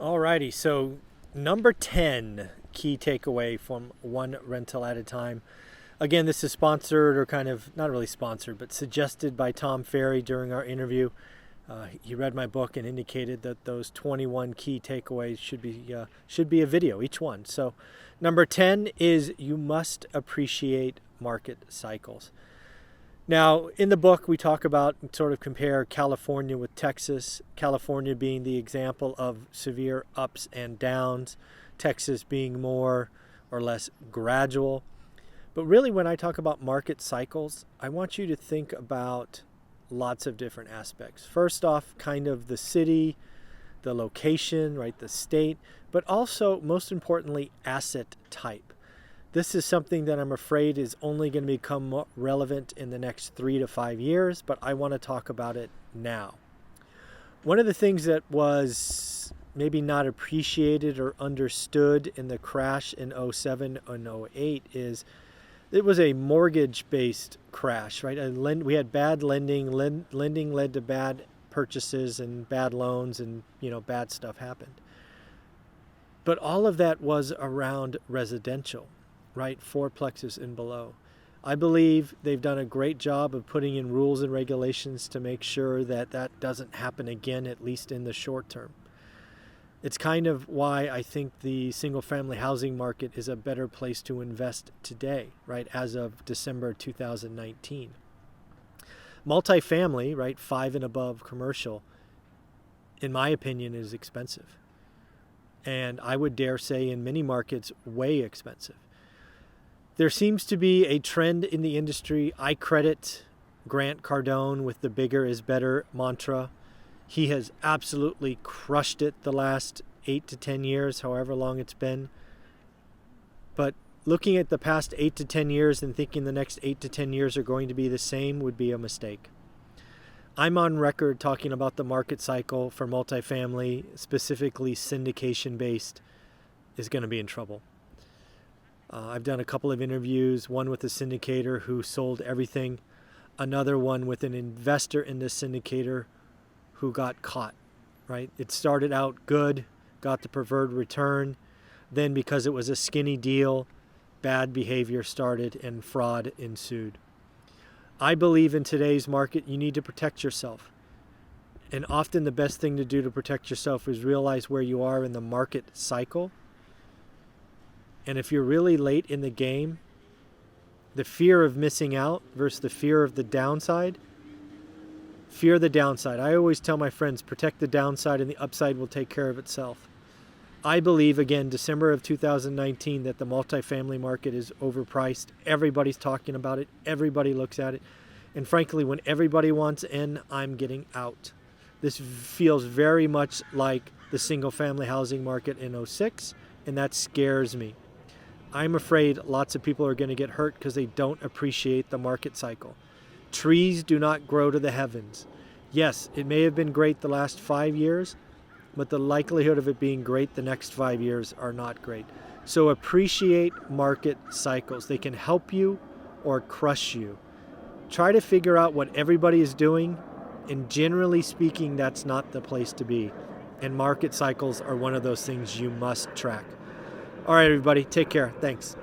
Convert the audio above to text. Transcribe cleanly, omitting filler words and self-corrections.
Alrighty, so number 10 key takeaway from One Rental at a Time. Again, this is sponsored, or kind of not really sponsored, but suggested by Tom Ferry during our interview. He read my book and indicated that those 21 key takeaways should be a video, each one. So number 10 is you must appreciate market cycles. Now, in the book, we talk about and sort of compare California with Texas, California being the example of severe ups and downs, Texas being more or less gradual. But really, when I talk about market cycles, I want you to think about lots of different aspects. First off, kind of the city, the location, right, the state, but also, most importantly, asset type. This is something that I'm afraid is only going to become more relevant in the next 3 to 5 years, but I want to talk about it now. One of the things that was maybe not appreciated or understood in the crash in 07 and 08 is it was a mortgage-based crash, right? We had bad lending. Lending led to bad purchases and bad loans, and bad stuff happened. But all of that was around residential, right? Fourplexes and below. I believe they've done a great job of putting in rules and regulations to make sure that that doesn't happen again, at least in the short term. It's kind of why I think the single-family housing market is a better place to invest today, right, as of December 2019. Multifamily, right, 5 and above commercial, in my opinion, is expensive. And I would dare say in many markets, way expensive. There seems to be a trend in the industry. I credit Grant Cardone with the bigger is better mantra. He has absolutely crushed it the last 8 to 10 years, however long it's been. But looking at the past 8 to 10 years and thinking the next 8 to 10 years are going to be the same would be a mistake. I'm on record talking about the market cycle for multifamily, specifically syndication-based, is going to be in trouble. I've done a couple of interviews, one with a syndicator who sold everything, another one with an investor in the syndicator who got caught, right? It started out good, got the preferred return. Then because it was a skinny deal, bad behavior started and fraud ensued. I believe in today's market, you need to protect yourself. And often the best thing to do to protect yourself is realize where you are in the market cycle. And if you're really late in the game, the fear of missing out versus the fear of the downside, fear the downside. I always tell my friends, protect the downside and the upside will take care of itself. I believe, again, December of 2019, that the multifamily market is overpriced. Everybody's talking about it. Everybody looks at it. And frankly, when everybody wants in, I'm getting out. This feels very much like the single-family housing market in 06, and that scares me. I'm afraid lots of people are going to get hurt because they don't appreciate the market cycle. Trees do not grow to the heavens. Yes, it may have been great the last 5 years, but the likelihood of it being great the next 5 years are not great. So appreciate market cycles. They can help you or crush you. Try to figure out what everybody is doing, and generally speaking, that's not the place to be. And market cycles are one of those things you must track. All right, everybody, take care. Thanks.